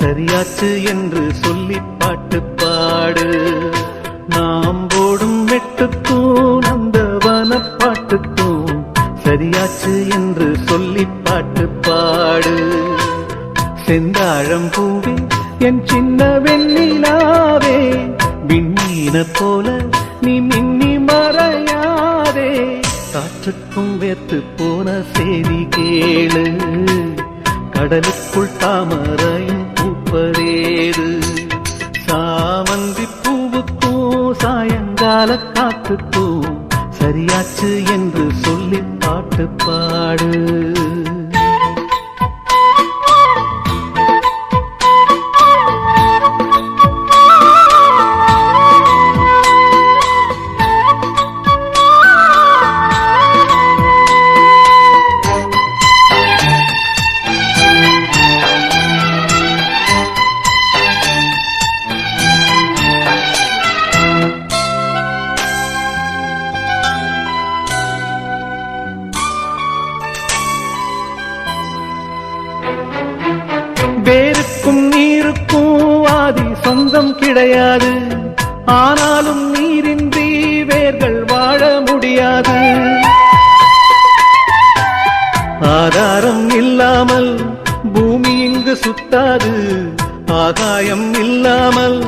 சரியாச்சு என்று சொல்லி பாட்டு பாடு. நாம் போடும் மெட்டுக்கும் நந்தவன பாட்டுக்கும் சரியாச்சு என்று சொல்லி பாட்டு பாடு. செந்தாழம் பூவே என் சின்ன வெண்ணிலாவே, விண்ணீன போல நீ மின்னி மறையாதே. காற்றுக்கும் வேத்து போன செய்தி கேளு, கடலுக்குள் தாமரையும் பூப்பதேது. சாமந்தி பூவுக்கும் சாயங்கால காத்துக்கும் சரியாச்சு என்று சொல்லி பாட்டு பாடு. வேருக்கும் நீருக்கும் ஆதி சொந்தம் கிடையாது, ஆனாலும் நீரின்றி வேர்கள் வாழ முடியாது. ஆதாரம் இல்லாமல் பூமி இங்கு சுத்தாது, ஆகாயம் இல்லாமல்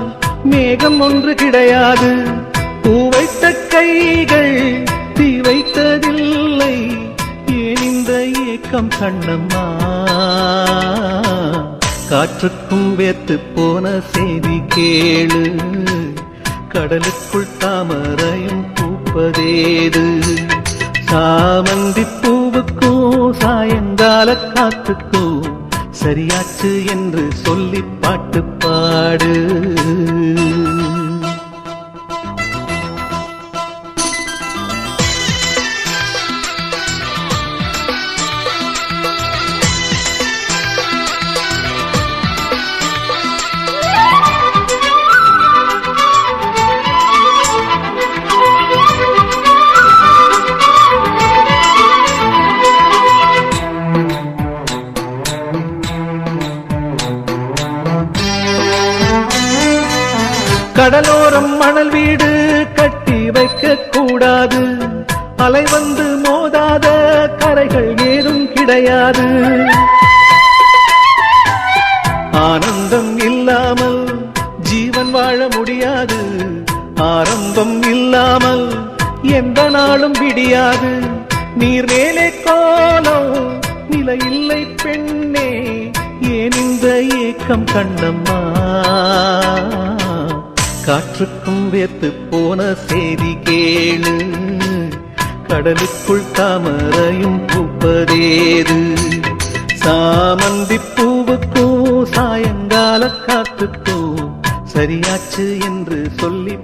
மேகம் ஒன்று கிடையாது. பூ வைத்த கைகள் தீ வைத்ததில்லை, ஏன் இந்த ஏக்கம் கண்ணம்மா? காற்றுக்கும் வேத்து போன செய்தி கேளு, கடலுக்குள் தாமரையும் பூப்பதேது. சாமந்தி பூவுக்கும் சாயங்கால காத்துக்கும் சரியாச்சு என்று சொல்லி பாட்டு பாடு. கடலோரம் மணல் வீடு கட்டி வைக்க கூடாது, அலை வந்து மோதாத கரைகள் ஏதும் கிடையாது. ஆனந்தம் இல்லாமல் ஜீவன் வாழ முடியாது, ஆரம்பம் இல்லாமல் எந்த நாளும் விடியாது. நீர் மேலே கோலம் நிலையில்லை பெண்ணே, ஏன் இந்த ஏக்கம் கண்ணம்மா? காற்றுக்கும் வேத்து போன செய்தி கேளு, கடலுக்குள் தாமரையும் பூப்பதேது. சாமந்தி பூவுக்கும் சாயங்கால காத்துக்கும் சரியாச்சு என்று சொல்லி